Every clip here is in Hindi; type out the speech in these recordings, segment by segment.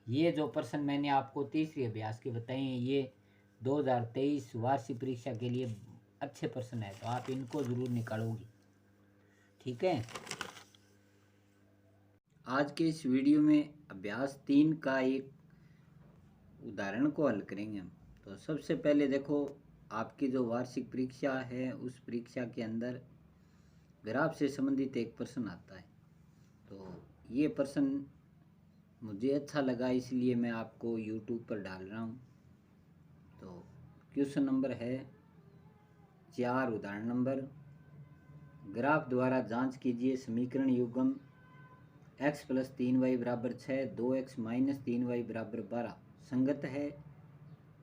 ये जो प्रश्न मैंने आपको तीसरी अभ्यास के बताए हैं ये 2023 वार्षिक परीक्षा के लिए अच्छे प्रश्न है, तो आप इनको ज़रूर निकालोगे। ठीक है। आज के इस वीडियो में अभ्यास 3 का एक उदाहरण को हल करेंगे हम। तो सबसे पहले देखो, आपकी जो वार्षिक परीक्षा है उस परीक्षा के अंदर ग्राफ से संबंधित एक प्रश्न आता है। तो ये प्रश्न मुझे अच्छा लगा इसलिए मैं आपको YouTube पर डाल रहा हूँ। तो क्वेश्चन नंबर है 4, उदाहरण नंबर, ग्राफ द्वारा जांच कीजिए समीकरण युग्म x + 3y = 6, 2x - 3y = 12 संगत है।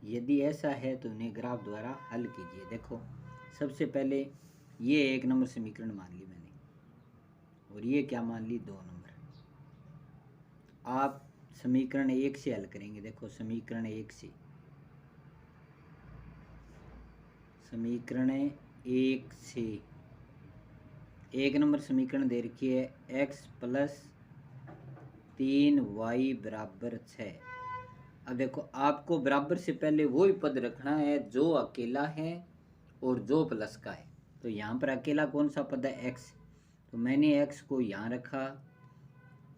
यदि ऐसा है तो उन्हें ग्राफ द्वारा हल कीजिए। देखो, सबसे पहले ये 1 नंबर समीकरण मान ली मैंने, और ये क्या मान ली, 2 नंबर। आप समीकरण 1 से हल करेंगे। देखो, समीकरण 1 से, समीकरण 1 से 1 नंबर समीकरण दे रखी है x + 3y = 6। अब देखो, आपको बराबर से पहले वही पद रखना है जो अकेला है और जो प्लस का है। तो यहाँ पर अकेला कौन सा पद है, x। तो मैंने x को यहाँ रखा,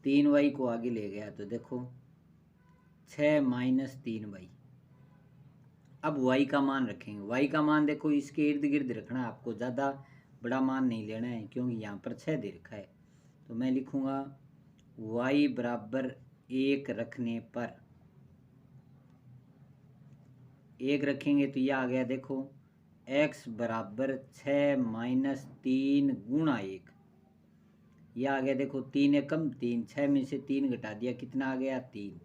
3y को आगे ले गया। तो देखो 6 - 3y। अब y का मान रखेंगे। y का मान देखो इसके इर्द गिर्द रखना है आपको, ज़्यादा बड़ा मान नहीं लेना है क्योंकि यहाँ पर 6 दे रखा है। तो मैं लिखूँगा y = 1 रखने पर, 1 रखेंगे तो यह आ गया। देखो x = 6 - 3 × 1, यह आ गया। देखो 3 एकम 3, 6 में से 3 घटा दिया, कितना आ गया, 3।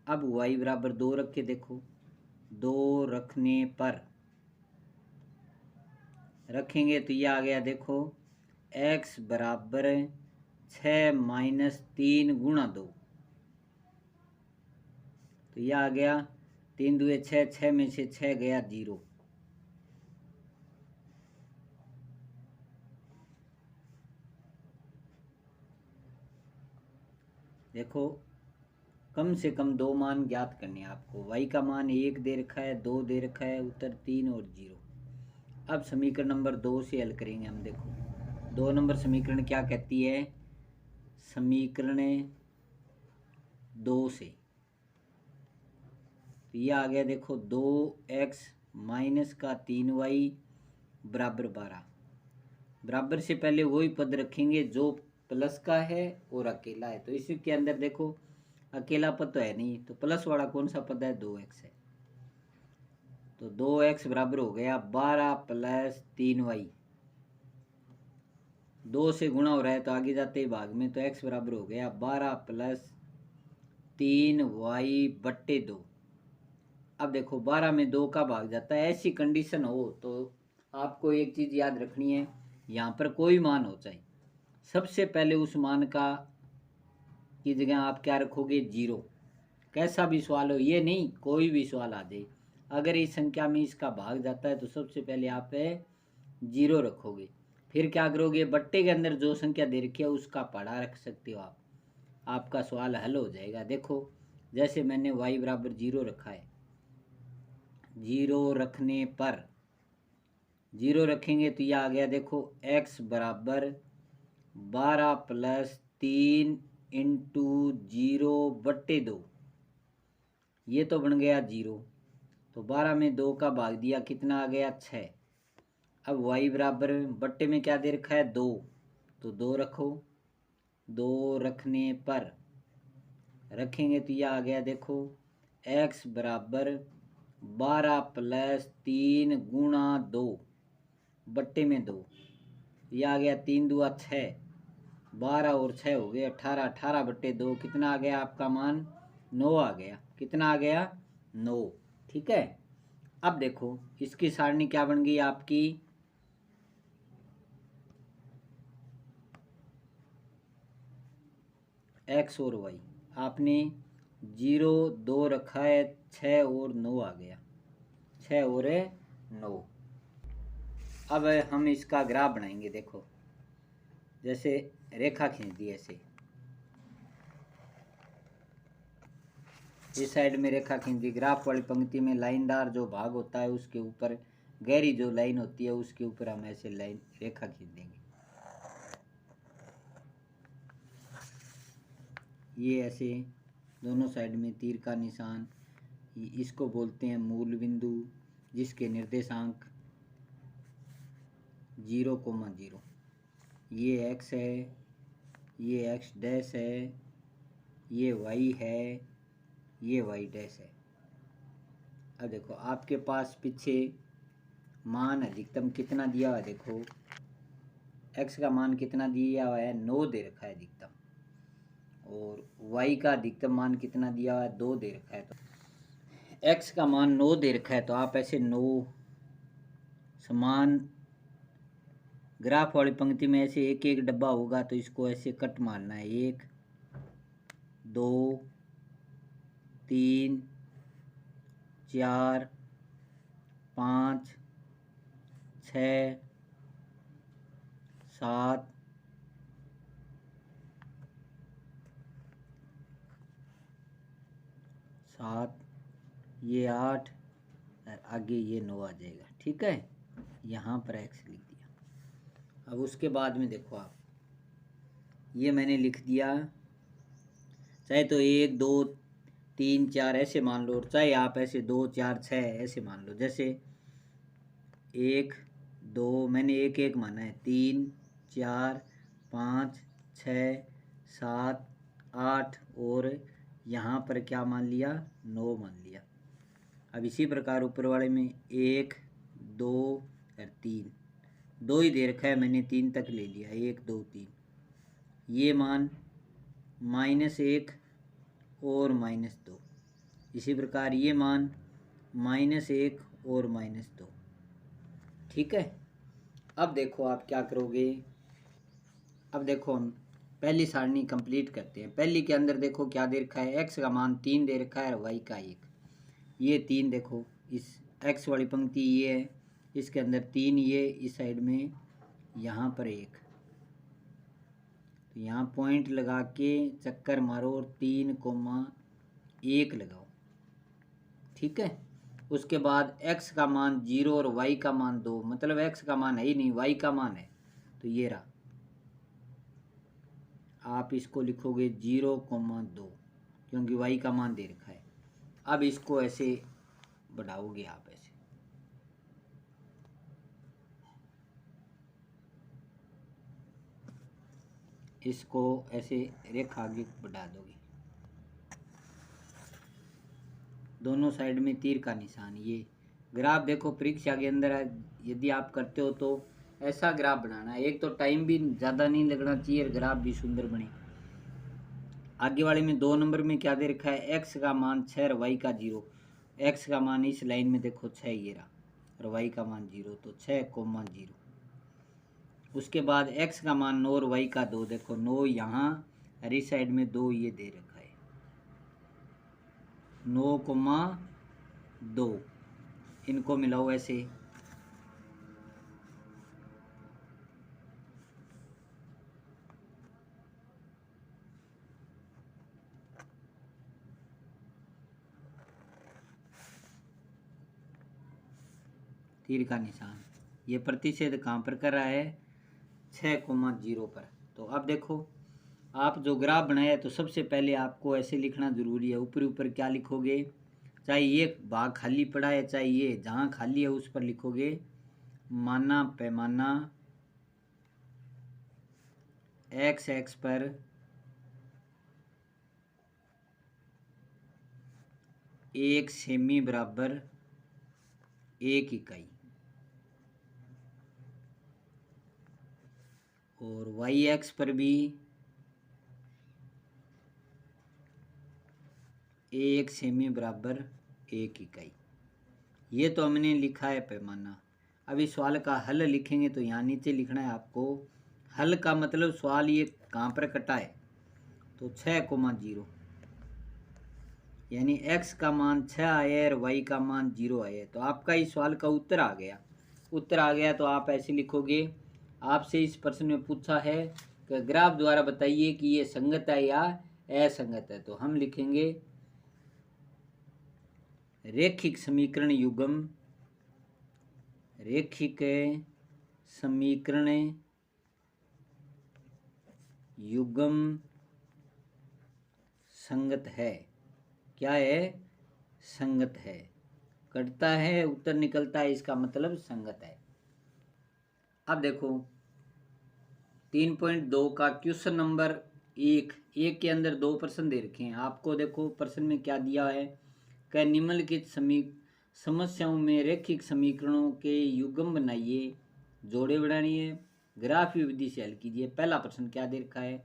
अब y = 2 रखे। देखो 2 रखने पर रखेंगे तो यह आ गया। देखो x = 6 - 3 × 2, तो यह आ गया 3 दूए 6, 6 में से 6 गया 0। देखो कम से कम 2 मान ज्ञात करने हैं आपको। y का मान 1 दे रखा है, 2 दे रखा है, उत्तर 3 और 0। अब समीकरण नंबर 2 से हल करेंगे हम। देखो 2 नंबर समीकरण क्या कहती है, समीकरण 2 से तो यह आ गया। देखो 2x - 3y = 12। बराबर से पहले वही पद रखेंगे जो प्लस का है और अकेला है। तो इसके अंदर देखो अकेला पद तो है नहीं, तो प्लस वाला कौन सा पद है, 2x है। तो 2x बराबर हो गया 12 + 3y। 2 से गुणा हो रहा है तो आगे जाते ही भाग में, तो x बराबर हो गया 12 + 3y / 2। अब देखो 12 में 2 का भाग जाता है। ऐसी कंडीशन हो तो आपको एक चीज़ याद रखनी है, यहाँ पर कोई मान हो चाहे, सबसे पहले उस मान का की जगह आप क्या रखोगे, 0। कैसा भी सवाल हो, ये नहीं कोई भी सवाल आ जाए, अगर इस संख्या में इसका भाग जाता है तो सबसे पहले आप 0 रखोगे। फिर क्या करोगे, बट्टे के अंदर जो संख्या दे रखी है उसका पढ़ा रख सकते हो आप, आपका सवाल हल हो जाएगा। देखो जैसे मैंने y = 0 रखा है, 0 रखने पर 0 रखेंगे तो यह आ गया। देखो x = 12 + 3 × 0/2, ये तो बन गया 0। तो 12 में 2 का भाग दिया, कितना आ गया, 6। अब y बराबर बट्टे में क्या दे रखा है, 2, तो 2 रखो। 2 रखने पर रखेंगे तो यह आ गया। देखो x = 12 + 3 × 2 बट्टे में 2, यह आ गया 3 दूआ 6, 12 और 6 हो गए 18, 18/2 कितना आ गया आपका मान, 9 आ गया। कितना आ गया, 9। ठीक है। अब देखो इसकी सारणी क्या बन गई आपकी, x और y। आपने 0 2 रखा है, 6 और 9 आ गया, 6 और 9। अब हम इसका ग्राफ बनाएंगे। देखो जैसे रेखा खींच दी ऐसे, इस साइड में रेखा खींच दी। ग्राफ वाली पंक्ति में लाइनदार जो भाग होता है उसके ऊपर गहरी जो लाइन होती है उसके ऊपर हम ऐसे लाइन रेखा खींच देंगे। ये ऐसे दोनों साइड में तीर का निशान, इसको बोलते हैं मूल बिंदु, जिसके निर्देशांक 0,0। ये x है, ये x डैश है, ये y है, ये y डैश है। अब देखो आपके पास पीछे मान अधिकतम कितना दिया हुआ है, देखो x का मान कितना दिया हुआ है, 9 दे रखा है अधिकतम, और y का अधिकतम मान कितना दिया हुआ है, 2 दे रखा है। तो x का मान 9 दे रखा है, तो आप ऐसे 9 समान ग्राफ वाली पंक्ति में ऐसे एक एक डब्बा होगा तो इसको ऐसे कट मारना है। 1 2 3 4 5 6 7 7, ये 8 और आगे ये 9 आ जाएगा। ठीक है, यहाँ पर x लिख दिया। अब उसके बाद में देखो आप, ये मैंने लिख दिया, चाहे तो 1 2 3 4 ऐसे मान लो, चाहे आप ऐसे 2 4 6 ऐसे मान लो। जैसे 1 2 मैंने एक एक माना है, 3 4 5 6 7 8 और यहाँ पर क्या मान लिया, 9 मान लिया। अब इसी प्रकार ऊपर वाले में 1 2 और 3, 2 ही दे रखा है, मैंने 3 तक ले लिया, 1 2 3। ये मान -1 और -2। इसी प्रकार ये मान -1 और -2। ठीक है, अब देखो आप क्या करोगे। अब देखो हम पहली सारणी कंप्लीट करते हैं। पहली के अंदर देखो क्या दे रखा है, x का मान 3 दे रखा है और y का 1। ये 3 देखो, इस x वाली पंक्ति ये है, इसके अंदर 3, ये इस साइड में यहाँ पर 1। तो यहाँ पॉइंट लगा के चक्कर मारो और 3,1 लगाओ। ठीक है, उसके बाद x का मान 0 और y का मान 2, मतलब x का मान है ही नहीं, y का मान है, तो ये रहा। आप इसको लिखोगे 0,2 क्योंकि y का मान दे रखा है। अब इसको ऐसे बढ़ाओगे आप, ऐसे इसको ऐसे रेखा आगे बढ़ा दोगे, दोनों साइड में तीर का निशान। ये ग्राफ देखो परीक्षा के अंदर यदि आप करते हो तो ऐसा ग्राफ बनाना है, एक तो टाइम भी ज़्यादा नहीं लगना चाहिए और ग्राफ भी सुंदर बने। आगे वाले में 2 नंबर में क्या दे रखा है, x का मान 6 और y का 0। x का मान इस लाइन में देखो 6 ये रहा और y का मान 0, तो 6,0। उसके बाद x का मान 9 और y का 2, देखो 9 यहाँ और इस साइड में 2 ये दे रखा है, 9,2। इनको मिलाओ ऐसे, तीर का निशान। ये प्रतिच्छेद कहाँ पर कर रहा है, 6,0 पर। तो अब देखो आप जो ग्राफ बनाया है तो सबसे पहले आपको ऐसे लिखना ज़रूरी है। ऊपर ऊपर क्या लिखोगे, चाहे ये भाग खाली पड़ा है चाहे ये, जहाँ खाली है उस पर लिखोगे माना पैमाना x पर 1 सेमी बराबर 1 इकाई, और y पर भी 1 सेमी बराबर 1 इकाई। ये तो हमने लिखा है पैमाना। अब इस सवाल का हल लिखेंगे तो यहाँ नीचे लिखना है आपको। हल का मतलब सवाल ये कहाँ पर कटा है, तो 6,0 यानी x का मान 6 आया और y का मान 0 आया, तो आपका इस सवाल का उत्तर आ गया। उत्तर आ गया तो आप ऐसे लिखोगे, आपसे इस प्रश्न में पूछा है कि ग्राफ द्वारा बताइए कि ये संगत है या असंगत है, तो हम लिखेंगे रेखिक समीकरण युग्म, रेखिक समीकरण युग्म संगत है। क्या है? संगत है। कटता है, उत्तर निकलता है, इसका मतलब संगत है। अब देखो 3.2 का क्वेश्चन नंबर 1 के अंदर 2 प्रश्न दे रखे हैं आपको। देखो प्रश्न में क्या दिया है, कि निम्नलिखित समस्याओं में रेखिक समीकरणों के युग्म बनाइए, जोड़े बनाइए, ग्राफीय विधि से हल कीजिए। पहला प्रश्न क्या दे रखा है,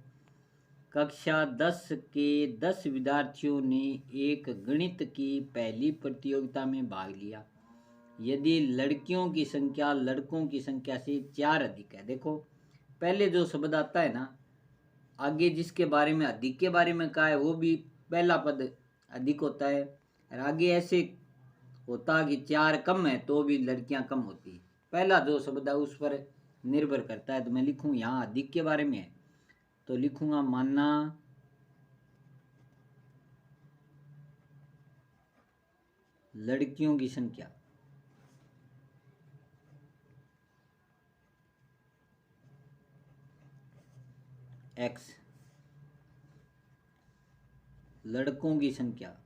कक्षा 10 के 10 विद्यार्थियों ने एक गणित की पहली प्रतियोगिता में भाग लिया। यदि लड़कियों की संख्या लड़कों की संख्या से 4 अधिक है। देखो पहले जो शब्द आता है ना, आगे जिसके बारे में अधिक के बारे में कहा है वो भी पहला पद अधिक होता है, और आगे ऐसे होता कि 4 कम है तो भी लड़कियां कम होती है। पहला जो शब्द है उस पर निर्भर करता है। तो मैं लिखूं यहाँ अधिक के बारे में है, तो लिखूंगा माना लड़कियों की संख्या x, लड़कों की संख्या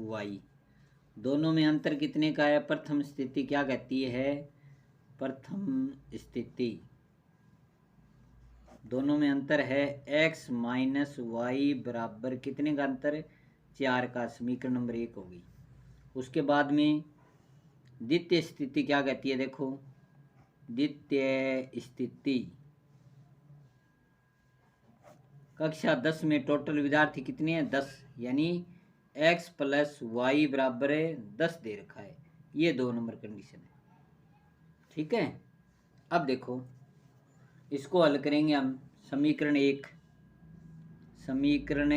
y। दोनों में अंतर कितने का है? प्रथम स्थिति क्या कहती है? प्रथम स्थिति दोनों में अंतर है x माइनस वाई बराबर कितने का अंतर? 4 का। समीकरण नंबर 1 होगी। उसके बाद में द्वितीय स्थिति क्या कहती है? देखो द्वितीय स्थिति कक्षा 10 में टोटल विद्यार्थी कितने हैं? 10, यानी x प्लस वाई बराबर 10 दे रखा है। ये 2 नंबर कंडीशन है। ठीक है। अब देखो इसको हल करेंगे हम। समीकरण 1, समीकरण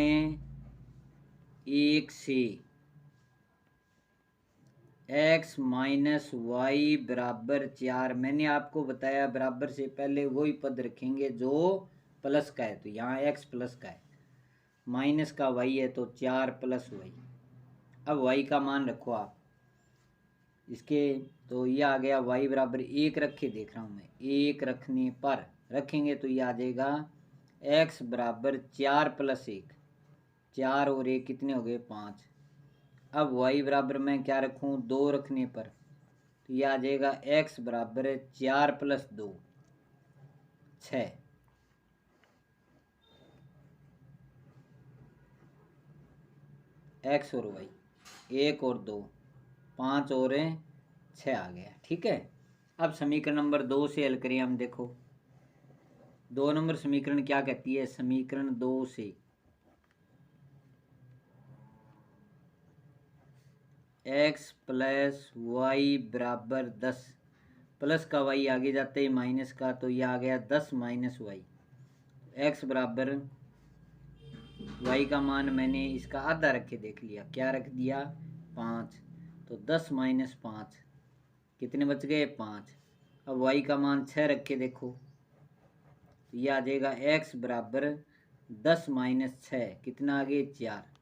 1 से x माइनस वाई बराबर 4, मैंने आपको बताया बराबर से पहले वही पद रखेंगे जो प्लस का है। तो यहाँ x प्लस का है, माइनस का y है, तो 4 प्लस y। अब y का मान रखो आप इसके, तो ये आ गया y बराबर 1 रखे, देख रहा हूँ मैं 1 रखने पर रखेंगे तो ये आ जाएगा x बराबर 4 प्लस 1, 4 और 1 कितने हो गए? 5। अब y बराबर मैं क्या रखूँ? 2 रखने पर, तो ये आ जाएगा x बराबर 4 प्लस 2, 6। x और y 1 और 2, 5 और 6 आ गया। ठीक है। अब समीकरण नंबर 2 से हल करिए हम। देखो 2 नंबर समीकरण क्या कहती है? समीकरण 2 से x प्लस वाई बराबर 10, प्लस का y आगे जाते ही माइनस का, तो ये आ गया 10 माइनस वाई। x बराबर y का मान मैंने इसका आधा रख के देख लिया, क्या रख दिया? 5। तो 10 माइनस 5 कितने बच गए? 5। अब y का मान 6 रख के देखो, तो ये आ जाएगा x बराबर 10 माइनस 6 कितना आ गए? 4।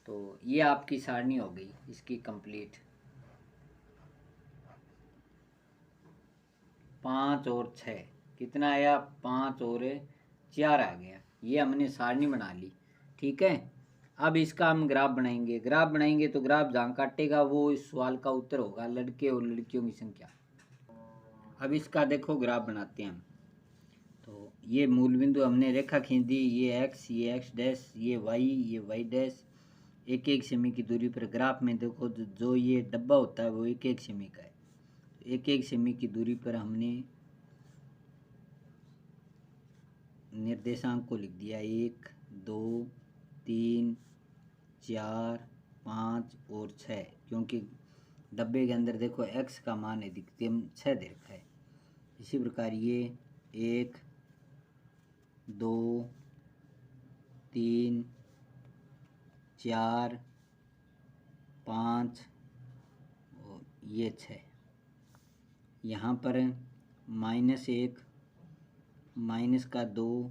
तो ये आपकी सारणी हो गई इसकी कंप्लीट। 5 और 6 कितना आया? 5 और 4 आ गया। ये हमने सारणी बना ली। ठीक है। अब इसका हम ग्राफ बनाएंगे। ग्राफ बनाएंगे तो ग्राफ जहाँ काटेगा वो इस सवाल का उत्तर होगा, लड़के और लड़कियों की संख्या। अब इसका देखो ग्राफ बनाते हैं हम। तो ये मूल बिंदु हमने रेखा खींच दी, ये x, ये x डैश, ये y, ये y डैश। 1-1 सेमी की दूरी पर ग्राफ में देखो जो ये डब्बा होता है वो 1-1 सेमी का है। 1-1 सेमी की दूरी पर हमने निर्देशांक को लिख दिया 1, 2, 3, 4, 5 और 6, क्योंकि डब्बे के अंदर देखो x का मान अधिकतम 6 दे रखा है। इसी प्रकार ये 1, 2, 3, 4, 5 और ये 6। यहाँ पर -1, -2,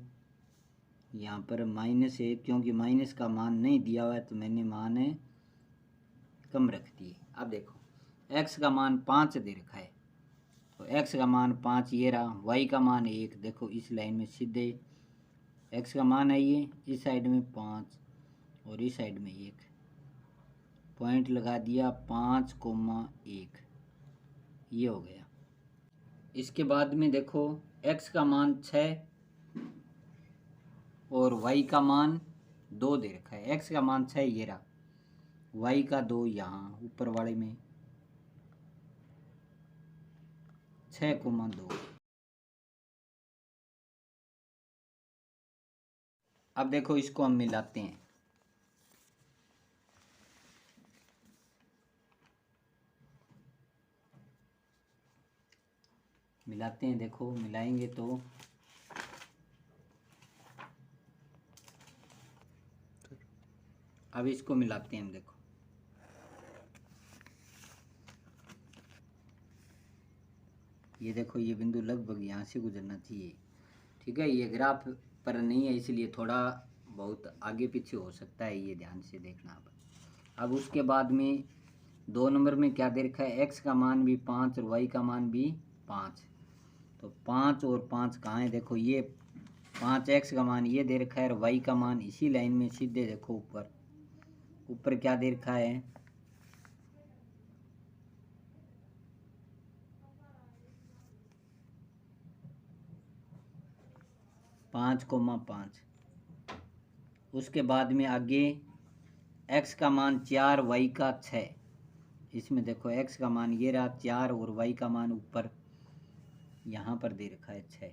यहाँ पर माइनस है, क्योंकि माइनस का मान नहीं दिया हुआ है तो मैंने मान कम रख दिए। अब देखो x का मान 5 दे रखा है, तो x का मान 5 ये रहा, y का मान 1। देखो इस लाइन में सीधे x का मान है ये, इस साइड में 5 और इस साइड में 1, पॉइंट लगा दिया 5,1, ये हो गया। इसके बाद में देखो x का मान 6 और y का मान 2 दे रखा है। x का मान 6 ये रहा, y का 2 यहाँ ऊपर वाले में 6,2। अब देखो इसको हम मिलाते हैं। मिलाते हैं, देखो मिलाएंगे तो अब इसको मिलाते हैं हम। देखो ये देखो ये बिंदु लगभग यहाँ से गुजरना चाहिए, ठीक है। ये ग्राफ पर नहीं है इसलिए थोड़ा बहुत आगे पीछे हो सकता है, ये ध्यान से देखना। अब उसके बाद में 2 नंबर में क्या दे रखा है, x का मान भी 5 और y का मान भी 5। तो 5 और 5 कहाँ है, देखो ये 5 x का मान ये दे रखा है और y का मान इसी लाइन में सीधे देखो ऊपर ऊपर क्या दे रखा है, 5,5। उसके बाद में आगे x का मान 4 y का 6। इसमें देखो x का मान ये रहा 4 और y का मान ऊपर यहाँ पर दे रखा है 6,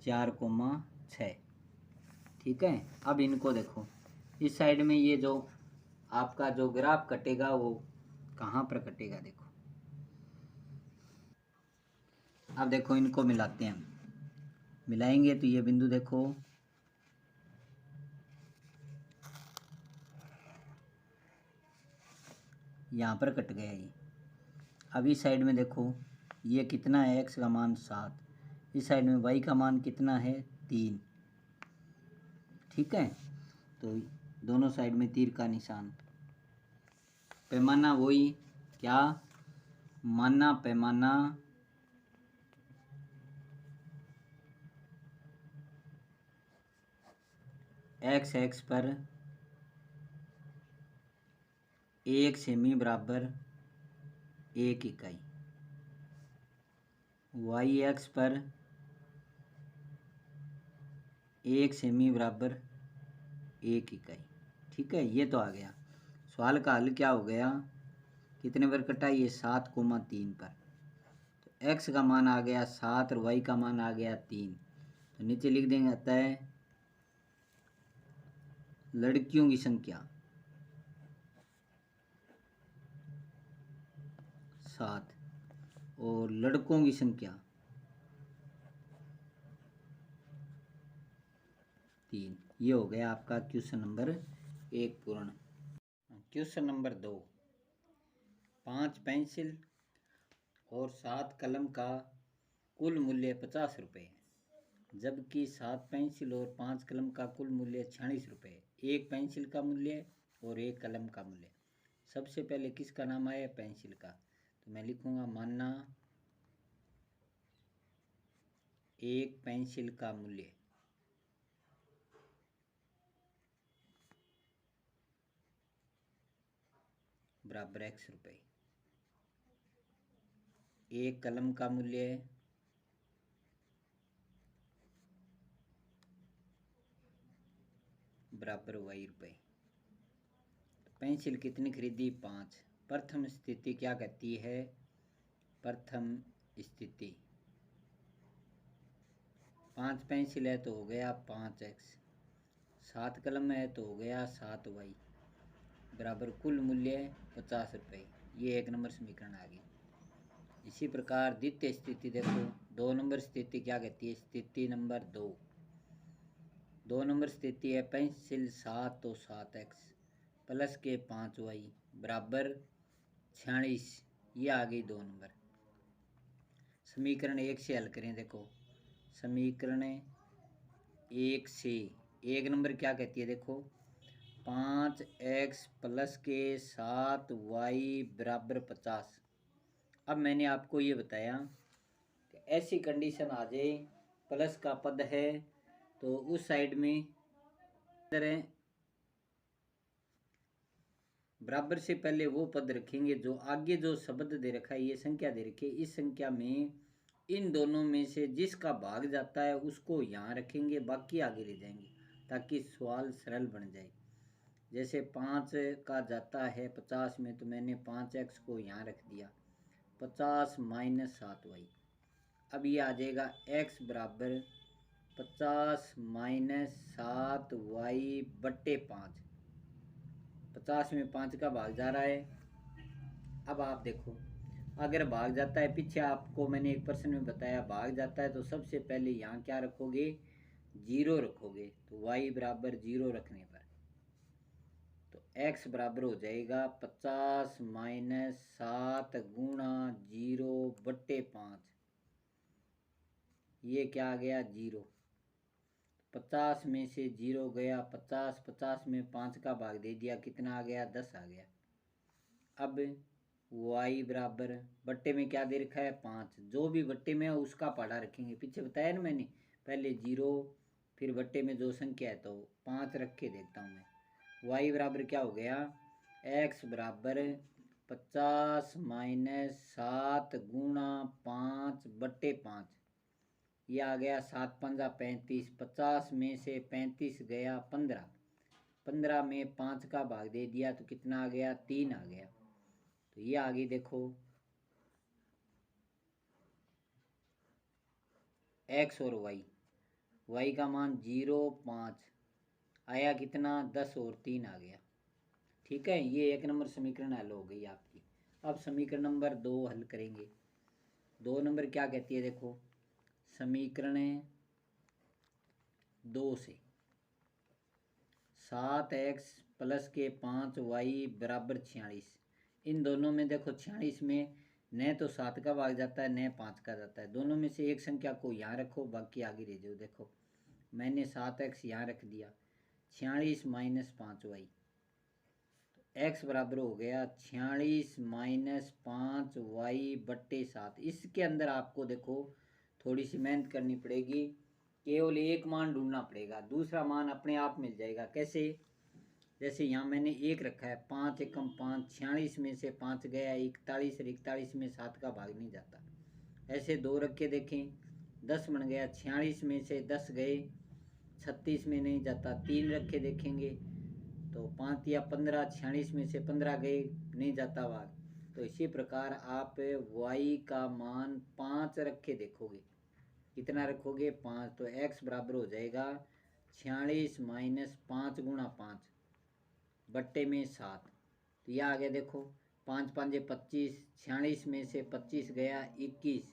4,6, ठीक है। अब इनको देखो इस साइड में ये जो आपका जो ग्राफ कटेगा वो कहाँ पर कटेगा, देखो। अब देखो इनको मिलाते हैं हम। मिलाएंगे तो ये बिंदु देखो यहाँ पर कट गया ये। अब इस साइड में देखो ये कितना है, x का मान 7, इस साइड में y का मान कितना है 3, ठीक है। तो दोनों साइड में तीर का निशान, पैमाना वही क्या, माना पैमाना x पर 1 सेमी बराबर 1 इकाई, y पर 1 सेमी बराबर 1 इकाई, ठीक है। ये तो आ गया। सवाल का हल क्या हो गया, कितने पर कटा, ये 7,3 पर। तो x का मान आ गया 7 और y का मान आ गया 3। तो नीचे लिख देंगे अतः लड़कियों की संख्या 7 और लड़कों की संख्या 3। ये हो गया आपका क्वेश्चन नंबर 1 पूर्ण। क्वेश्चन नंबर 2, 5 पेंसिल और 7 कलम का कुल मूल्य 50 रुपये है, जबकि 7 पेंसिल और 5 कलम का कुल मूल्य 46 रुपये है। एक पेंसिल का मूल्य और एक कलम का मूल्य। सबसे पहले किसका नाम आया, पेंसिल का। तो मैं लिखूंगा मानना एक पेंसिल का मूल्य बराबर x रुपये, एक कलम का मूल्य बराबर y रुपये। पेंसिल कितनी खरीदी, 5। प्रथम स्थिति क्या कहती है, प्रथम स्थिति 5 पेंसिल है तो हो गया 5x, 7 कलम है तो हो गया 7y बराबर कुल मूल्य 50 रुपये। ये 1 नंबर समीकरण आ गई। इसी प्रकार द्वितीय स्थिति देखो, 2 नंबर स्थिति क्या कहती है, स्थिति नंबर 2। 2 नंबर स्थिति है पेंसिल 7 तो 7x प्लस के 5y बराबर 46। ये आ गई 2 नंबर। समीकरण 1 से हल करें, देखो समीकरण 1 से। एक नंबर क्या कहती है देखो, 5x प्लस के 7y बराबर 50। अब मैंने आपको ये बताया कि ऐसी कंडीशन आ जाए, प्लस का पद है तो उस साइड में तरह बराबर से पहले वो पद रखेंगे जो आगे जो शब्द दे रखा है, ये संख्या दे रखी है, इस संख्या में इन दोनों में से जिसका भाग जाता है उसको यहाँ रखेंगे, बाकी आगे ले जाएंगे ताकि सवाल सरल बन जाए। जैसे 5 का जाता है 50 में, तो मैंने 5x को यहाँ रख दिया, 50 माइनस 7y। अब ये आ जाएगा x बराबर 50 माइनस 7y बट्टे 5। 50 में 5 का भाग जा रहा है। अब आप देखो, अगर भाग जाता है, पीछे आपको मैंने एक प्रश्न में बताया भाग जाता है तो सबसे पहले यहाँ क्या रखोगे, 0 रखोगे। तो y बराबर 0 रखने पर तो x बराबर हो जाएगा 50 माइनस 7 गुणा 0 बट्टे 5। ये क्या आ गया, 0। 50 में से 0 गया, 50 में 5 का भाग दे दिया, कितना आ गया, 10 आ गया। अब y बराबर बट्टे में क्या दे रखा है, 5। जो भी बट्टे में है उसका पढ़ा रखेंगे, पीछे बताया ना मैंने, पहले 0 फिर बट्टे में जो संख्या है तो 5 रख के देखता हूँ मैं। y बराबर क्या हो गया, x बराबर 50 माइनस 7 गुणा 5 बट्टे 5। ये आ गया 7 पंजा 35। 50 में से 35 गया 15। 15 में 5 का भाग दे दिया तो कितना आ गया, 3 आ गया। तो ये आगे देखो, x और y का मान 0 5 आया, कितना 10 और 3 आ गया। ठीक है, ये 1 नंबर समीकरण हल हो गई आपकी। अब समीकरण नंबर 2 हल करेंगे। 2 नंबर क्या कहती है देखो, समीकरण 2 से 7x प्लस के 5y बराबर 46। इन दोनों में देखो 46 में न तो 7 का भाग जाता है न 5 का जाता है, दोनों में से एक संख्या को यहाँ रखो, बाकी आगे ले जाओ। देखो मैंने 7x यहाँ रख दिया, 46 माइनस 5y, x बराबर हो गया 46 माइनस 5y बट्टे 7। इसके अंदर आपको देखो थोड़ी सी मेहनत करनी पड़ेगी, केवल एक मान ढूंढना पड़ेगा, दूसरा मान अपने आप मिल जाएगा। कैसे, जैसे यहाँ मैंने 1 रखा है, 5 एकम 5, 46 में से 5 गया 41, और 41 में 7 का भाग नहीं जाता। ऐसे 2 रख के देखें, 10 बन गया, 46 में से 10 गए 36 में नहीं जाता। 3 रख के देखेंगे तो 5 या 15, 46 में से 15 गए नहीं जाता भाग। तो इसी प्रकार आप y का मान 5 रख के देखोगे, कितना रखोगे, 5। तो x बराबर हो जाएगा 46 माइनस 5 गुणा 5 बट्टे में 7। तो यह आ गया देखो, 5 5 25, 46 में से 25 गया 21,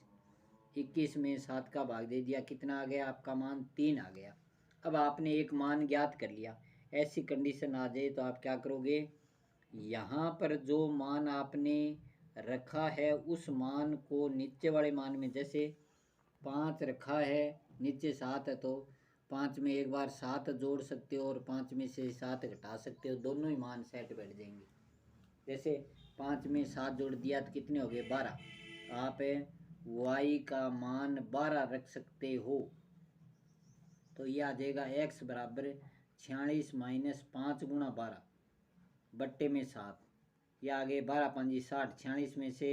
21 में 7 का भाग दे दिया, कितना आ गया आपका मान, 3 आ गया। अब आपने एक मान ज्ञात कर लिया, ऐसी कंडीशन आ जाए तो आप क्या करोगे, यहाँ पर जो मान आपने रखा है उस मान को नीचे वाले मान में, जैसे 5 रखा है नीचे 7 है तो 5 में एक बार 7 जोड़ सकते हो और 5 में से 7 घटा सकते हो, दोनों ही मान सेट बैठ जाएंगे। जैसे 5 में 7 जोड़ दिया तो कितने हो गए, 12। तो आप y का मान 12 रख सकते हो। तो ये आ जाएगा x बराबर 46 माइनस 5 गुणा 12 बट्टे में 7। यह आ गए 12 5 60, 46 में से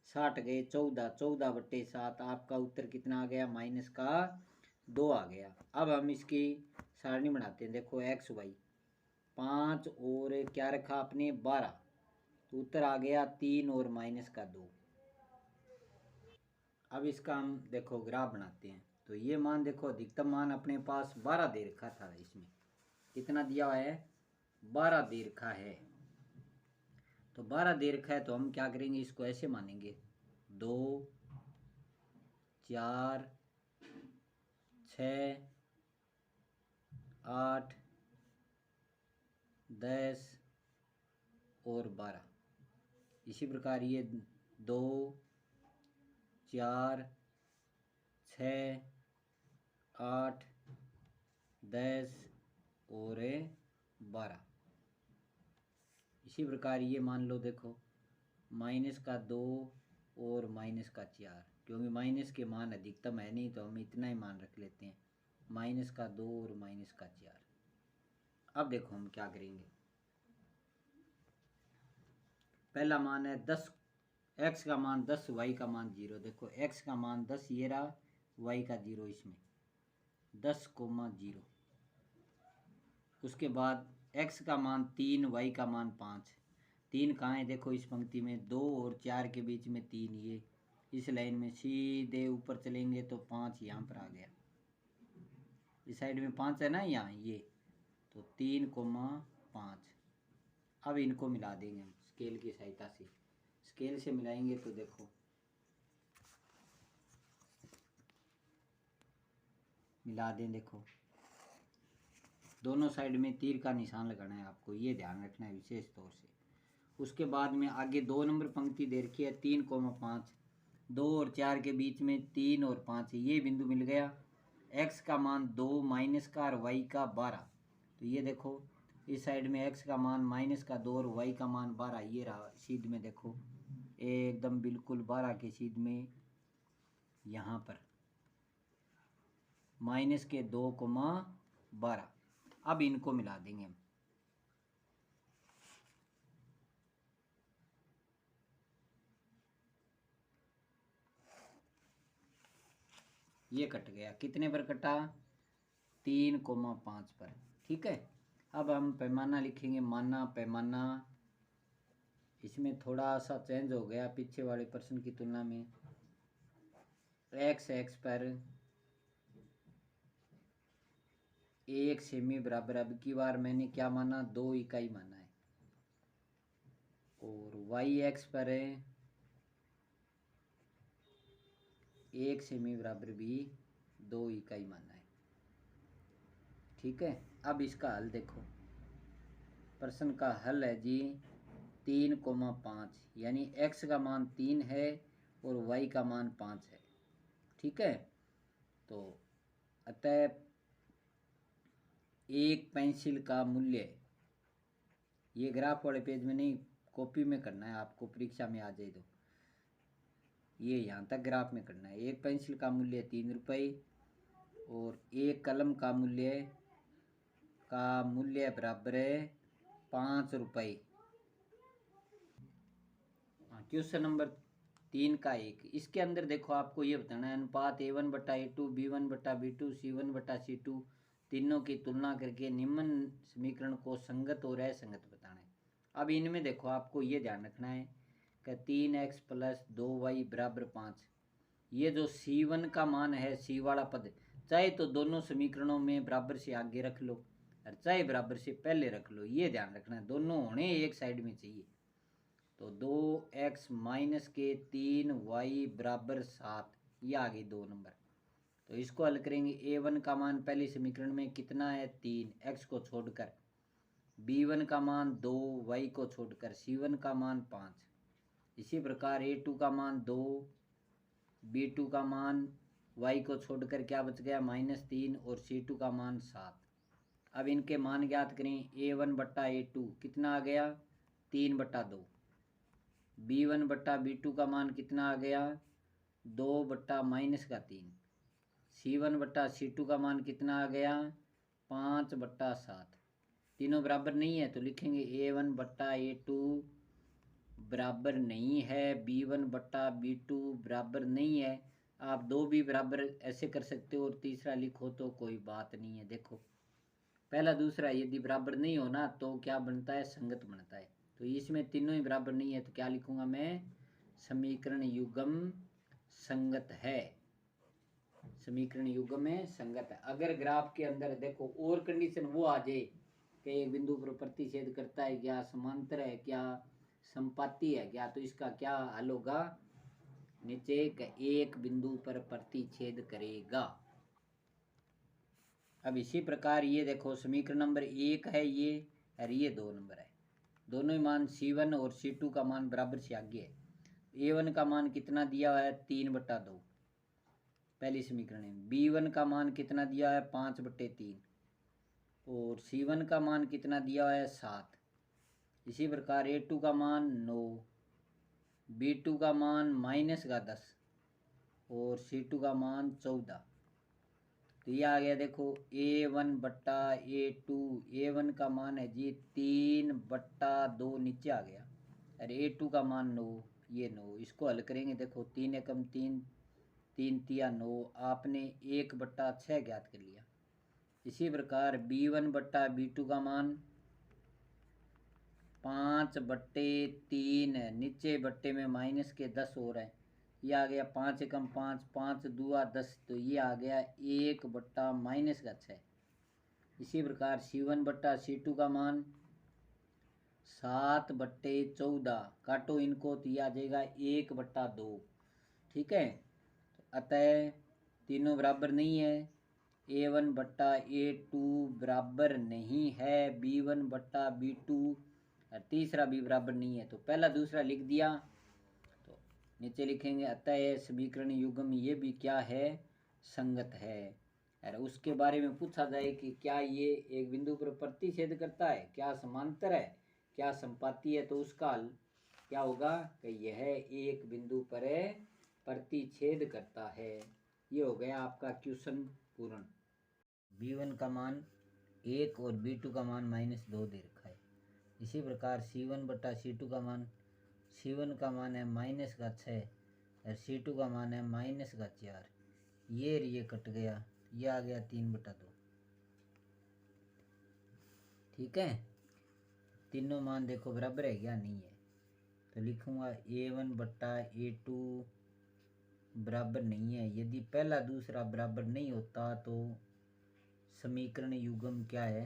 60 गए 14, 14 बट्टे 7। आपका उत्तर कितना आ गया, माइनस का 2 आ गया। अब हम इसकी सारणी बनाते हैं। देखो x y 5 और क्या रखा आपने, 12, तो उत्तर आ गया 3 और माइनस का 2। अब इसका हम देखो ग्राफ बनाते हैं। तो ये मान देखो, अधिकतम मान अपने पास 12 दे रखा था, इसमें कितना दिया हुआ है, 12 दे रखा है। तो 12 दे रखा है तो हम क्या करेंगे, इसको ऐसे मानेंगे 2 4 6 8 10 और 12। इसी प्रकार ये 2 4 6 8 10 और 12। इसी प्रकार ये मान लो, देखो माइनस का 2 और माइनस का 4, क्योंकि माइनस के मान अधिकतम है नहीं तो हम इतना ही मान रख लेते हैं, माइनस का 2 और माइनस का 4। अब देखो हम क्या करेंगे। पहला मान है 10, x का मान 10, y का मान 0। देखो x का मान 10 ये रहा, y का 0 इसमें, 10,0। उसके बाद x का मान 3, y का मान 5। 3 कहाँ है, देखो इस पंक्ति में, 2 और 4 के बीच में 3, ये इस लाइन में सीधे ऊपर चलेंगे तो 5 यहाँ पर आ गया। इस साइड में 5 है ना यहाँ, ये तो 3,5। अब इनको मिला देंगे हम स्केल की सहायता से। स्केल से मिलाएंगे तो देखो मिला दें, देखो दोनों साइड में तीर का निशान लगाना है आपको, ये ध्यान रखना है विशेष तौर से। उसके बाद में आगे 2 नंबर पंक्ति दे रखी है 3,5, 2 और 4 के बीच में 3 और 5, ये बिंदु मिल गया। x का मान 2, माइनस का और y का 12। तो ये देखो इस साइड में x का मान माइनस का 2 और y का मान 12, ये रहा सीध में, देखो एकदम बिल्कुल 12 के सीध में यहाँ पर माइनस के 2,12। अब इनको मिला देंगे हम। ये कट गया, कितने पर कटा, 3,5 पर। ठीक है, अब हम पैमाना लिखेंगे, माना पैमाना। इसमें थोड़ा सा चेंज हो गया पीछे वाले प्रश्न की तुलना में। x पर 1 सेमी बराबर, अब की बार मैंने क्या माना, 2 इकाई माना है। और y पर 1 सेमी बराबर भी 2 इकाई माना है। ठीक है, अब इसका हल देखो। प्रश्न का हल है जी 3,5, यानी x का मान 3 है और y का मान 5 है। ठीक है, तो अतः एक पेंसिल का मूल्य, ये ग्राफ वाले पेज में नहीं, कॉपी में करना है आपको, परीक्षा में आ जाए तो ये यहाँ तक ग्राफ में करना है। एक पेंसिल का मूल्य 3 रुपये और एक कलम का मूल्य बराबर है 5 रुपये। क्वेश्चन नंबर 3 का 1, इसके अंदर देखो आपको ये बताना है अनुपात A1/A2, B1/B2, C1/C2 तीनों की तुलना करके निम्न समीकरण को संगत और असंगत बताना है। अब इनमें देखो आपको ये ध्यान रखना है कि 3x + 2y = 5। ये जो C1 का मान है, C वाला पद, चाहे तो दोनों समीकरणों में बराबर से आगे रख लो और चाहे बराबर से पहले रख लो, ये ध्यान रखना है, दोनों होने एक साइड में चाहिए। तो 2x - 3y = 7, ये आ गई 2 नंबर। तो इसको हल करेंगे। A1 का मान पहले समीकरण में कितना है, 3, x को छोड़कर, B1 का मान 2, y को छोड़कर, C1 का मान 5। इसी प्रकार A2 का मान 2, B2 का मान y को छोड़कर क्या बच गया, -3 और C2 का मान 7। अब इनके मान ज्ञात करें। A1/A2 कितना आ गया, 3/2। B1/B2 का मान कितना आ गया, 2/-3। C1/C2 का मान कितना आ गया, 5/7। तीनों बराबर नहीं है तो लिखेंगे A1/A2 बराबर नहीं है, B1/B2 बराबर नहीं है। आप दो भी बराबर ऐसे कर सकते हो और तीसरा लिखो तो कोई बात नहीं है। देखो पहला दूसरा यदि बराबर नहीं हो ना तो क्या बनता है, संगत बनता है। तो इसमें तीनों ही बराबर नहीं है तो क्या लिखूंगा मैं, समीकरण युग्म संगत है। समीकरण युग्म में संगत है। अगर ग्राफ के अंदर देखो और कंडीशन वो आ जाए कि एक बिंदु पर प्रतिच्छेद करता है क्या, समांतर है क्या, संपाती है क्या, तो इसका क्या हल होगा, नीचे एक बिंदु पर प्रतिच्छेद करेगा। अब इसी प्रकार ये देखो समीकरण नंबर 1 है ये, और ये 2 नंबर है। दोनों ही मान C1 और C2 का मान बराबर से आगे है। A1 का मान कितना दिया हुआ है, 3/2 पहली समीकरण है। B1 का मान कितना दिया है, 5/3। और C1 का मान कितना दिया हुआ है 7। इसी प्रकार A2 का मान 9, B2 का मान -10 और C2 का मान 14। तो ये आ गया देखो A1 बट्टा A2। A1 का मान है जी 3/2 नीचे आ गया, और A2 का मान 9, ये 9। इसको हल करेंगे देखो 3 एकम 3, 3 तिया 9, आपने 1/6 ज्ञात कर लिया। इसी प्रकार B1 बट्टा B2 का मान 5/3, नीचे बट्टे में माइनस के 10 हो रहा है, ये आ गया 5 एकम 5, 5 दूआ 10, तो ये आ गया 1/-6। इसी प्रकार C1 बट्टा C2 का मान 7/14, काटो इनको तो ये आ जाएगा 1/2। ठीक है, तो अतः तीनों बराबर नहीं है। A1 बट्टा A2 बराबर नहीं है B1 बट्टा B2, और तीसरा भी बराबर नहीं है। तो पहला दूसरा लिख दिया, तो नीचे लिखेंगे अतः समीकरण युग्म ये भी क्या है, संगत है। और उसके बारे में पूछा जाए कि क्या ये एक बिंदु पर प्रतिच्छेद करता है, क्या समांतर है, क्या संपाती है, तो उसका हल क्या होगा कि यह एक बिंदु पर प्रतिच्छेद करता है। ये हो गया आपका क्वेश्चन पूर्ण। B1 का मान 1 और B2 का मान -2 दे रखा है। इसी प्रकार C1 बट्टा C2 का मान, C1 का मान है -6 और C2 का मान है -4। ये कट गया, ये आ गया 3/2। ठीक है, तीनों मान देखो बराबर है क्या, नहीं है, तो लिखूंगा A1 बट्टा A2 बराबर नहीं है। यदि पहला दूसरा बराबर नहीं होता तो समीकरण युग्म क्या है,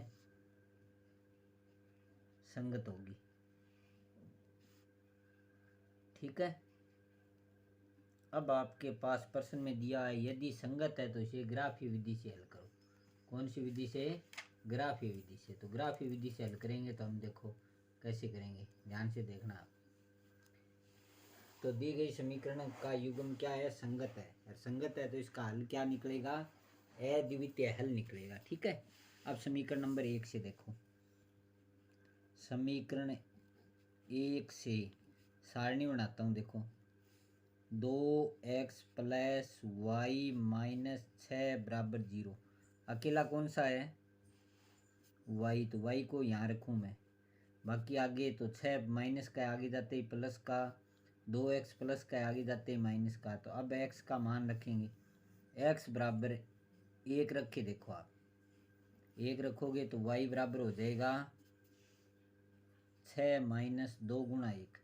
संगत होगी। ठीक है, अब आपके पास प्रश्न में दिया है यदि संगत है तो इसे ग्राफीय विधि से हल करो। कौन सी विधि से, ग्राफीय विधि से। तो ग्राफीय विधि से हल करेंगे तो हम देखो कैसे करेंगे, ध्यान से देखना आप। तो दी गई समीकरण का युग्म क्या है, संगत है, और संगत है तो इसका हल क्या निकलेगा, अद्वितीय हल निकलेगा। ठीक है, अब समीकरण नंबर 1 से देखो। समीकरण 1 से सारणी बनाता हूँ, देखो 2x + y - 6 बराबर 0। अकेला कौन सा है, y, तो y को यहाँ रखूँ मैं। बाकी आगे तो 6 माइनस का आगे जाते ही प्लस का, 2x प्लस का आगे जाते ही माइनस का। तो अब x का मान रखेंगे, x बराबर 1 रखे, देखो आप 1 रखोगे तो y बराबर हो जाएगा 6 - 2 गुणा 1,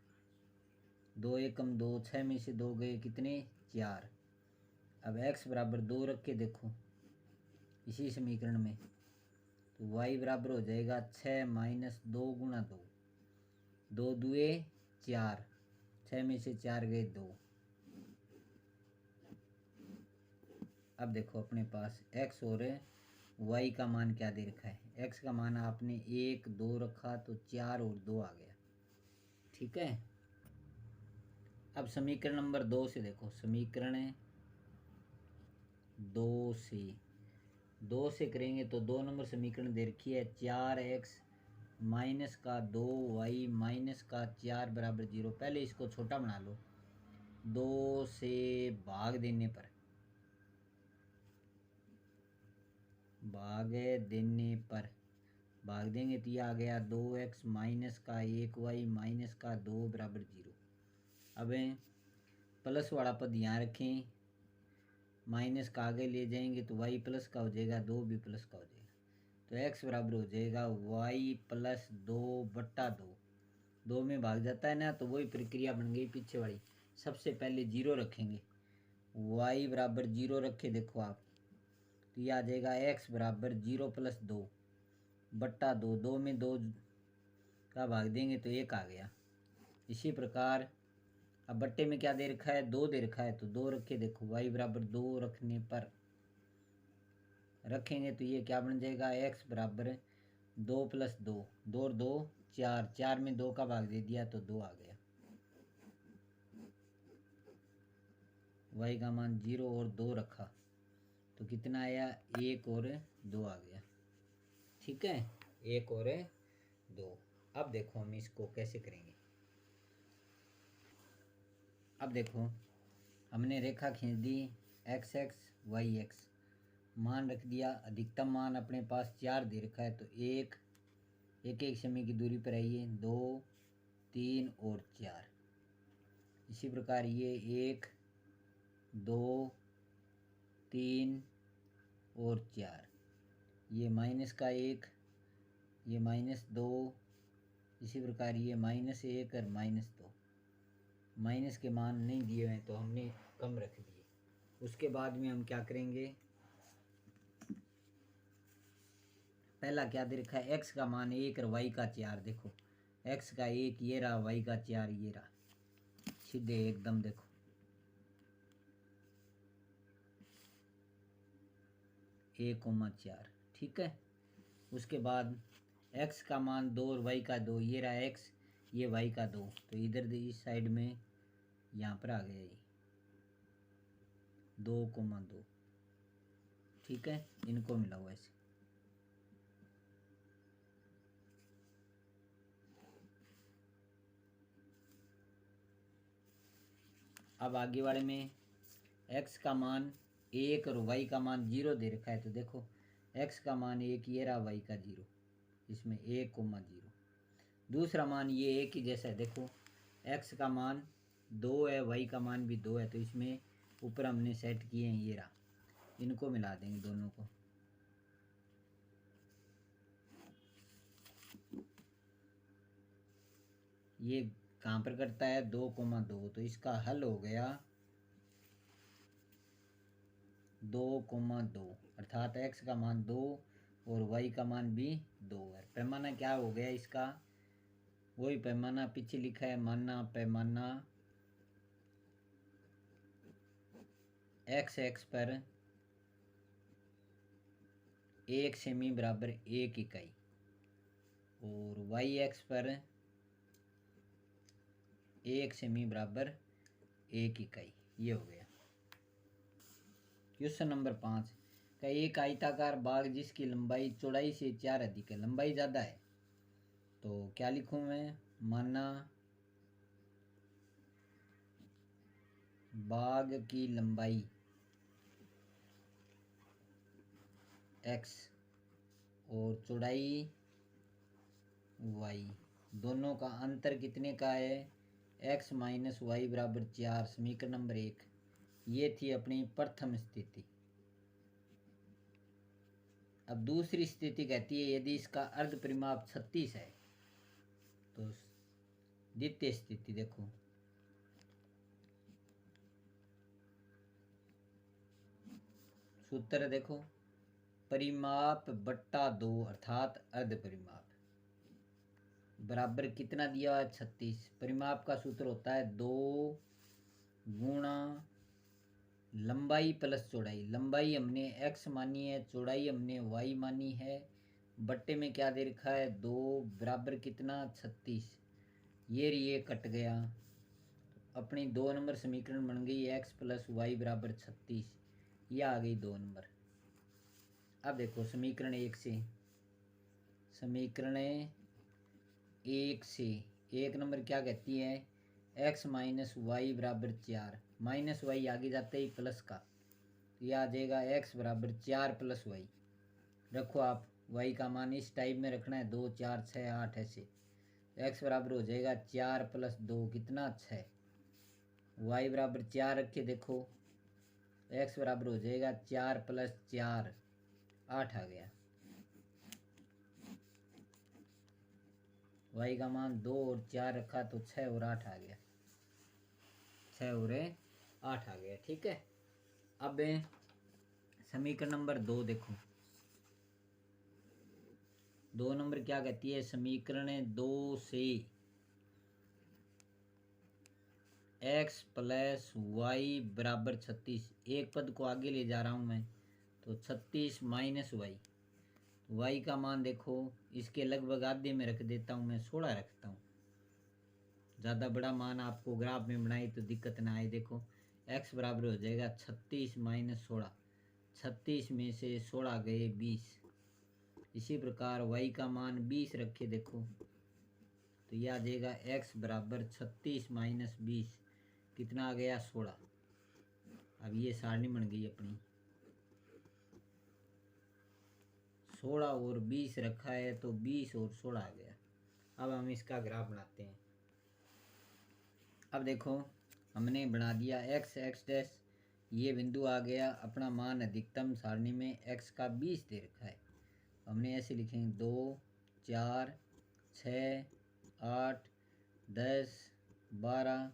2 एकम 2, 6 में से 2 गए कितने, 4। अब x बराबर 2 रखे, देखो इसी समीकरण में, तो y बराबर हो जाएगा 6 - 2 गुणा 2, 2 दुए 4, 6 में से 4 गए 2। अब देखो अपने पास x और y का मान क्या दे रखा है। x का मान आपने 1 2 रखा तो 4 और 2 आ गया। ठीक है, अब समीकरण नंबर 2 से देखो। समीकरण 2 से करेंगे तो 2 नंबर समीकरण दे रखी है 4x माइनस का 2y माइनस का 4 बराबर 0। पहले इसको छोटा बना लो, 2 से भाग देने पर, भाग देंगे तो ये आ गया 2x माइनस का 1y माइनस का 2 बराबर 0। अब प्लस वाला पद यहाँ रखें, माइनस का आगे ले जाएंगे तो y प्लस का हो जाएगा, 2 भी प्लस का हो जाएगा। तो x बराबर हो जाएगा y + 2/2। 2 में भाग जाता है ना, तो वही प्रक्रिया बन गई पीछे वाली। सबसे पहले 0 रखेंगे, y बराबर 0 रखे, देखो आप, तो यह आ जाएगा x बराबर 0 + 2/2। 2 में 2 का भाग देंगे तो 1 आ गया। इसी प्रकार अब बट्टे में क्या दे रखा है, 2 दे रखा है, तो 2 रखे, देखो y बराबर 2 रखने पर रखेंगे तो ये क्या बन जाएगा, x बराबर 2 + 2, 2 और 2 4, 4 में 2 का भाग दे दिया तो 2 आ गया। y का मान 0 और 2 रखा तो कितना आया, 1 और 2 आ गया। ठीक है, एक और है 2। अब देखो हम इसको कैसे करेंगे। अब देखो हमने रेखा खींच दी, एक्स एक्स वाई एक्स, मान रख दिया। अधिकतम मान अपने पास 4 दे रखा है, तो एक एक एक सेमी की दूरी पर आइए, 2 3 और 4। इसी प्रकार ये 1 2 3 और 4, ये माइनस का 1, ये -2, इसी प्रकार ये -1 और -2। माइनस के मान नहीं दिए हैं तो हमने कम रख दिए। उसके बाद में हम क्या करेंगे, पहला क्या दे रखा है, x का मान 1 और y का 4। देखो x का 1 ये रहा, y का 4 ये रहा, सीधे एकदम देखो। एक कोमा 4, ठीक है। उसके बाद x का मान 2 और y का 2, ये रहा x, ये y का 2, तो इधर इस साइड में यहाँ पर आ गया ये 2,2, ठीक है। इनको मिला हुआ ऐसे। अब आगे वाले में x का मान 1 और y का मान 0 दे रखा है, तो देखो x का मान 1 ये रहा, y का 0, इसमें 1,0। दूसरा मान ये एक ही जैसा है, देखो x का मान 2 है, y का मान भी 2 है, तो इसमें ऊपर हमने सेट किए हैं, ये रहा। इनको मिला देंगे दोनों को। ये कहाँ पर करता है, 2,2, तो इसका हल हो गया 2,2, अर्थात x का मान 2 और y का मान भी 2 है। पैमाना क्या हो गया इसका, वही पैमाना पीछे लिखा है, माना पैमाना x एक्स पर 1 सेमी बराबर 1 इकाई, और y एक्स पर 1 सेमी बराबर 1 इकाई, ये हो गया। क्वेश्चन नंबर 5 का, एक आयताकार बाग जिसकी लंबाई चौड़ाई से 4 अधिक है, लंबाई ज़्यादा है, तो क्या लिखूं मैं, माना बाग की लंबाई x और चौड़ाई y, दोनों का अंतर कितने का है, x माइनस वाई बराबर 4। समीकरण नंबर 1, ये थी अपनी प्रथम स्थिति। अब दूसरी स्थिति कहती है यदि इसका अर्ध परिमाप 36 है, तो द्वितीय स्थिति देखो, सूत्र देखो, परिमाप बट्टा 2 अर्थात अर्ध परिमाप बराबर कितना दिया है, 36। परिमाप का सूत्र होता है 2 गुणा लंबाई प्लस चौड़ाई। लंबाई हमने x मानी है, चौड़ाई हमने y मानी है, बट्टे में क्या दे रखा है, 2 बराबर कितना, 36। ये कट गया, अपनी 2 नंबर समीकरण बन गई x प्लस वाई बराबर 36, ये आ गई 2 नंबर। अब देखो समीकरण 1 से, समीकरण 1 से 1 नंबर क्या कहती है, x माइनस वाई बराबर 4, माइनस वाई आगे जाते ही प्लस का, तो यह आ जाएगा x बराबर 4 प्लस वाई। रखो आप, y का मान इस टाइप में रखना है, 2 4 6 8 ऐसे, x बराबर हो जाएगा 4 प्लस 2 कितना, 6। y बराबर 4 रखे, देखो x बराबर हो जाएगा 4 प्लस 4 8 आ गया। y का मान 2 और 4 रखा तो 6 और 8 आ गया, 6 और 8 आ गया, ठीक है। अब समीकरण नंबर 2 देखो, 2 नंबर क्या कहती है, समीकरण 2 से x प्लस वाई बराबर 36, एक पद को आगे ले जा रहा हूँ मैं, तो 36 माइनस वाई, वाई का मान देखो इसके लगभग आधे में रख देता हूँ मैं, 16 रखता हूँ, ज़्यादा बड़ा मान आपको ग्राफ में बनाई तो दिक्कत ना आए। देखो x बराबर हो जाएगा 36 माइनस 16, 36 में से 16 गए 20, इसी प्रकार y का मान 20 रखे, देखो तो यह आ जाएगा x बराबर 36 माइनस 20, कितना आ गया 16। अब ये सारणी बन गई अपनी, 16 और 20 रखा है तो 20 और 16 आ गया। अब हम इसका ग्राफ बनाते हैं। अब देखो हमने बना दिया x x डैश, ये बिंदु आ गया, अपना मान अधिकतम सारणी में x का 20 दे रखा है। हमने ऐसे लिखेंगे 2 4 6 8 10 12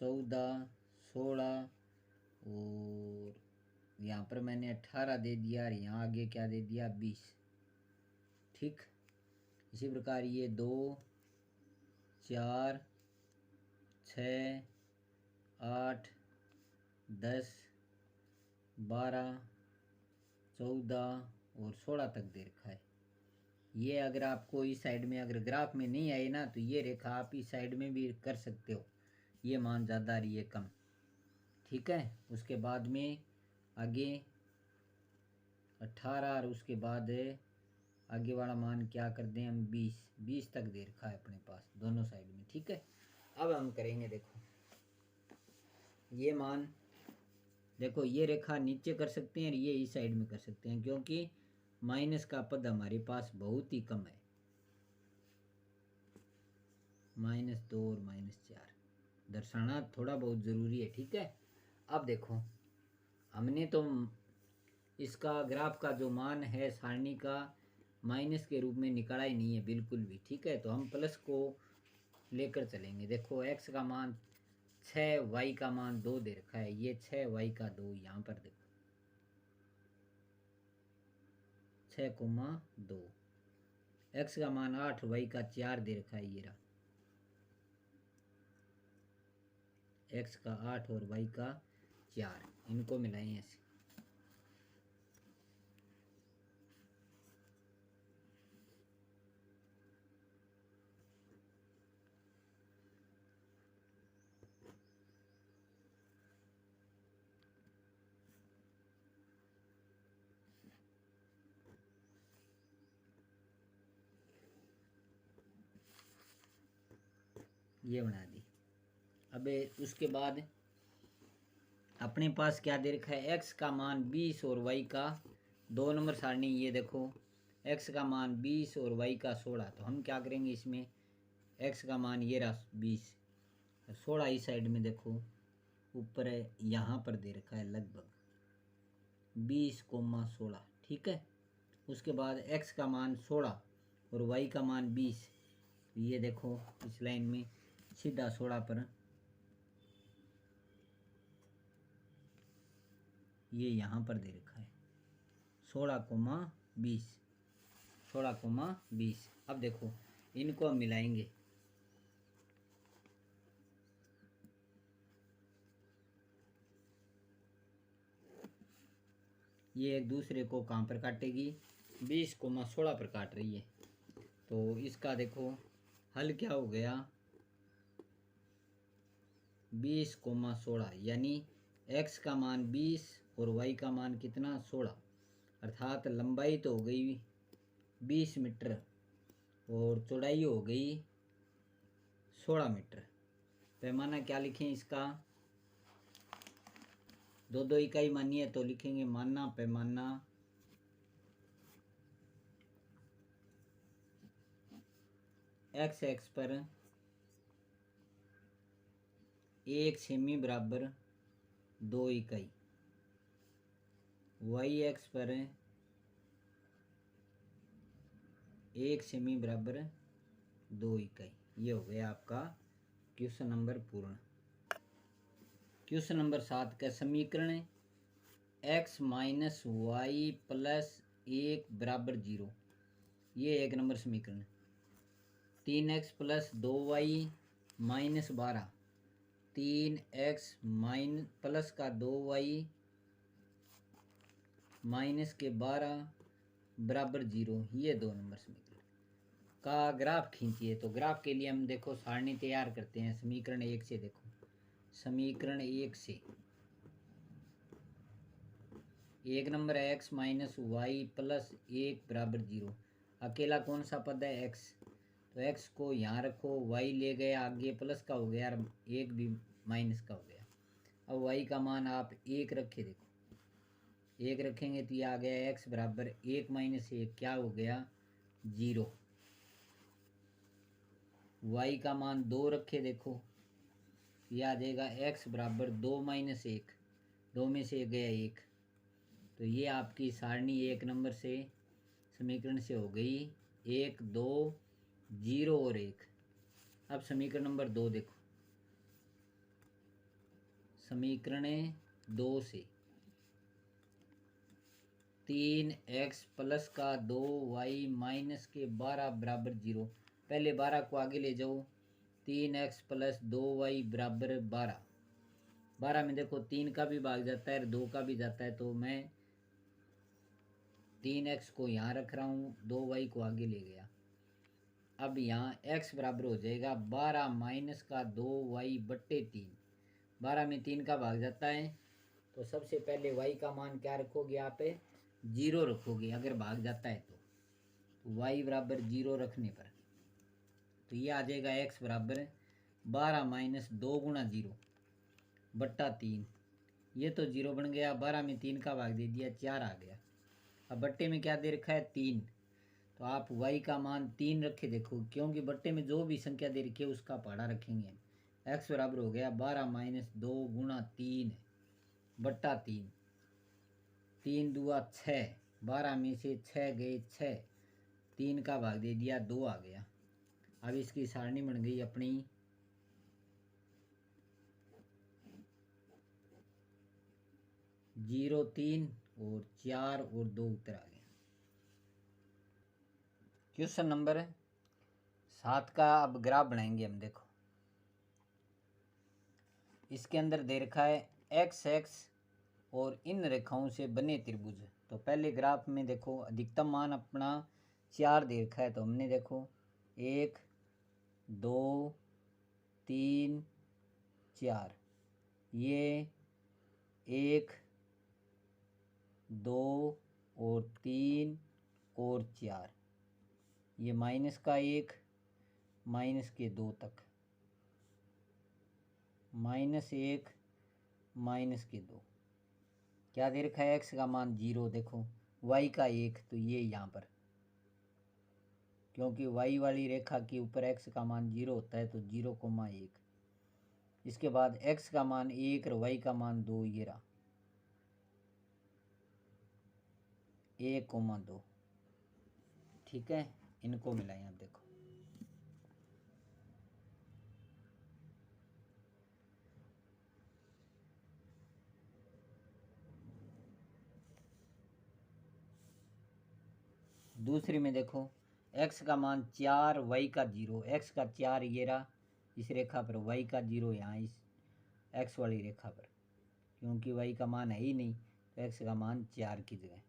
14 16 और यहाँ पर मैंने 18 दे दिया और यहाँ आगे क्या दे दिया 20। ठीक, इसी प्रकार ये 2 4 6 8 10 12 14 और 16 तक दे रखा है। ये अगर आपको इस साइड में अगर ग्राफ में नहीं आए ना तो ये रेखा आप इस साइड में भी कर सकते हो, ये मान ज़्यादा और ये कम। ठीक है, उसके बाद में आगे 18 और उसके बाद आगे वाला मान क्या कर दें हम 20 तक दे रखा है अपने पास दोनों साइड में। ठीक है, अब हम करेंगे, देखो ये मान, देखो ये रेखा नीचे कर सकते हैं और ये इस साइड में कर सकते हैं, क्योंकि माइनस का पद हमारे पास बहुत ही कम है, -2 और -4 दर्शाना थोड़ा बहुत ज़रूरी है। ठीक है, अब देखो हमने तो इसका ग्राफ का जो मान है सारणी का माइनस के रूप में निकाला ही नहीं है बिल्कुल भी। ठीक है, तो हम प्लस को लेकर चलेंगे। देखो x का मान 6, y का मान 2 दे रखा है, ये 6 y का 2, यहाँ पर देखो 6,2, x का मान 8, y का 4 दे रखा है, ये रहा x का 8 और y का 4, इनको मिलाएं ऐसे। ये बना दी। अब उसके बाद अपने पास क्या दे रखा है, x का मान 20 और y का 2 नंबर सारणी, ये देखो x का मान 20 और y का 16। तो हम क्या करेंगे, इसमें x का मान ये रहा 20, 16 इस साइड में देखो ऊपर है, यहाँ पर दे रखा है लगभग 20,16। ठीक है, उसके बाद x का मान 16 और y का मान 20, ये देखो इस लाइन में सीधा 16 पर ये यहाँ पर दे रखा है 16,20, 16,20। अब देखो इनको हम मिलाएंगे, ये एक दूसरे को कहाँ पर काटेगी, 20,16 पर काट रही है। तो इसका देखो हल क्या हो गया, 20,16, यानी x का मान 20 और y का मान कितना 16, अर्थात लंबाई तो हो गई 20 मीटर और चौड़ाई हो गई 16 मीटर। पैमाना क्या लिखें इसका, 2 इकाई मानिए तो लिखेंगे माना पैमाना x पर 1 सेमी बराबर 2 इकाई, y पर 1 सेमी बराबर 2 इकाई। ये हो गया आपका क्वेश्चन नंबर पूर्ण। क्वेश्चन नंबर 7 का समीकरण x माइनस वाई प्लस 1 बराबर 0, ये 1 नंबर समीकरण। 3x plus 2y minus 12, 3x minus plus का 2y माइनस के 12 बराबर 0, ये 2 नंबर समीकरण का ग्राफ खींचिए। तो ग्राफ के लिए हम देखो सारणी तैयार करते हैं समीकरण 1 से। देखो समीकरण 1 से एक नंबर है एक्स माइनस वाई प्लस एक बराबर 0। अकेला कौन सा पद है? एक्स। तो एक्स को यहाँ रखो, वाई ले गए आगे प्लस का हो गया और एक भी माइनस का हो गया। अब वाई का मान आप एक रखे, देखो एक रखेंगे तो ये आ गया एक्स बराबर एक माइनस एक, क्या हो गया? 0। वाई का मान 2 रखे, देखो ये आ जाएगा एक्स बराबर 2 माइनस एक, 2 में से गया एक। तो ये आपकी सारणी एक नंबर से समीकरण से हो गई 1 2 0 और 1। अब समीकरण नंबर 2 देखो, समीकरण 2 से 3x प्लस का 2y माइनस के 12 बराबर 0। पहले 12 को आगे ले जाओ, 3x प्लस 2y बराबर 12। 12 में देखो 3 का भी भाग जाता है और 2 का भी जाता है, तो मैं 3x को यहाँ रख रहा हूँ, 2y को आगे ले गया। अब यहाँ x बराबर हो जाएगा 12 माइनस का 2y बट्टे 3। 12 में 3 का भाग जाता है, तो सबसे पहले y का मान क्या रखोगे आप? 0 रखोगे अगर भाग जाता है तो y बराबर 0 रखने पर तो ये आ जाएगा x बराबर 12 माइनस 2 गुणा 0 बट्टा 3। ये तो 0 बन गया, 12 में 3 का भाग दे दिया, 4 आ गया। अब बट्टे में क्या दे रखा है? 3। तो आप y का मान 3 रखे, देखो क्योंकि बट्टे में जो भी संख्या दे रखी है उसका पहाड़ा रखेंगे। x बराबर हो गया 12 माइनस 2 गुणा 3 बट्टा 3। 3 दूआ 6, 12 में से 6 गए 6, 3 का भाग दे दिया, 2 आ गया। अब इसकी सारणी बन गई अपनी 0 3 और 4 और 2 उत्तर आ गया। क्वेश्चन नंबर 7 का अब ग्राफ बनाएंगे हम। देखो इसके अंदर दे रखा है एक्स एक्स और इन रेखाओं से बने त्रिभुज। तो पहले ग्राफ में देखो अधिकतम मान अपना 4 दे रखा है, तो हमने देखो 1 2 3 4, ये 1 2 और 3 और 4, ये माइनस का 1 माइनस के 2 तक, -1 माइनस के 2। क्या दे रखा है? एक्स का मान 0, देखो वाई का 1, तो ये यहाँ पर क्योंकि वाई वाली रेखा के ऊपर एक्स का मान 0 होता है, तो 0,1। इसके बाद एक्स का मान 1 और वाई का मान 2, ये रहा 1,2। ठीक है, इनको मिलाएं आप। देखो दूसरी में देखो x का मान 4 y का 0, x का 4 ये रहा इस रेखा पर, y का 0 यहाँ इस x वाली रेखा पर, क्योंकि y का मान है ही नहीं तो x का मान 4 की जगह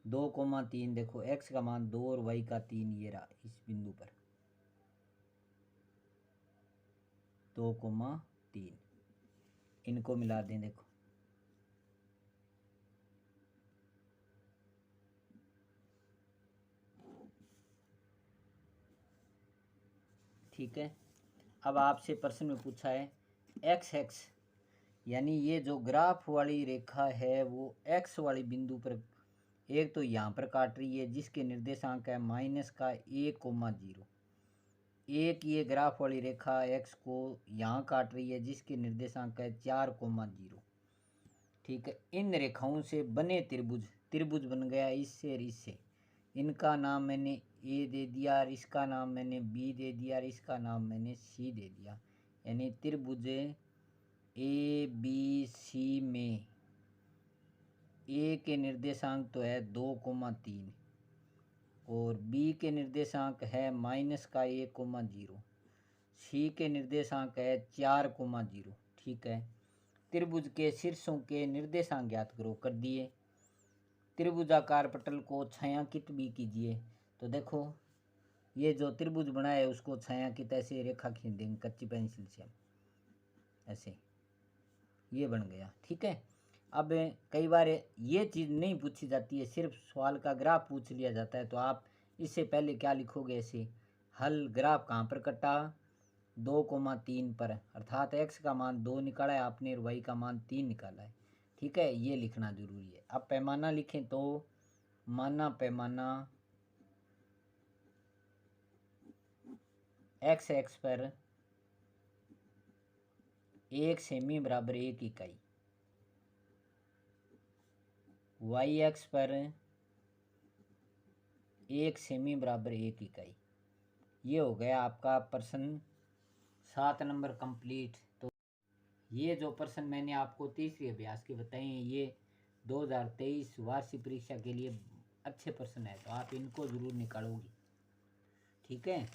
2,3। देखो x का मान 2 और y का 3 ये रहा इस बिंदु पर 2,3। इनको मिला दें। देखो ठीक है, अब आपसे प्रश्न में पूछा है एक्स एक्स, यानी ये जो ग्राफ वाली रेखा है वो x वाली बिंदु पर एक तो यहाँ पर काट रही है जिसके निर्देशांक है -1,0। एक ये ग्राफ वाली रेखा x को यहाँ काट रही है जिसके निर्देशांक है 4,0। ठीक है, इन रेखाओं से बने त्रिभुज, त्रिभुज बन गया इससे और इससे, इनका नाम मैंने ए दे दिया और इसका नाम मैंने बी दे दिया और इसका नाम मैंने सी दे दिया। यानी त्रिभुज ए बी सी में ए के निर्देशांक तो है 2,3 और बी के निर्देशांक है -1,0, सी के निर्देशांक है 4,0। ठीक है, त्रिभुज के शीर्षों के निर्देशांक ज्ञात करो, कर दिए। त्रिभुजाकार पटल को छायांकित भी कीजिए। तो देखो ये जो त्रिभुज बना है उसको छायांकित ऐसे रेखा खींच देंगे कच्ची पेंसिल से, ऐसे ये बन गया। ठीक है, अब कई बार ये चीज़ नहीं पूछी जाती है, सिर्फ सवाल का ग्राफ पूछ लिया जाता है, तो आप इससे पहले क्या लिखोगे? ऐसे हल ग्राफ कहाँ पर कटा? 2,3 पर, अर्थात x का मान 2 निकाला है आपने और y का मान 3 निकाला है। ठीक है, ये लिखना जरूरी है। अब पैमाना लिखें तो माना पैमाना x पर 1 सेमी बराबर 1 इकाई, y पर 1 सेमी बराबर 1 इकाई। ये हो गया आपका प्रश्न 7 नंबर कंप्लीट। तो ये जो प्रश्न मैंने आपको तीसरी अभ्यास के बताए हैं, ये 2023 वार्षिक परीक्षा के लिए अच्छे प्रश्न है, तो आप इनको ज़रूर निकालोगे। ठीक है।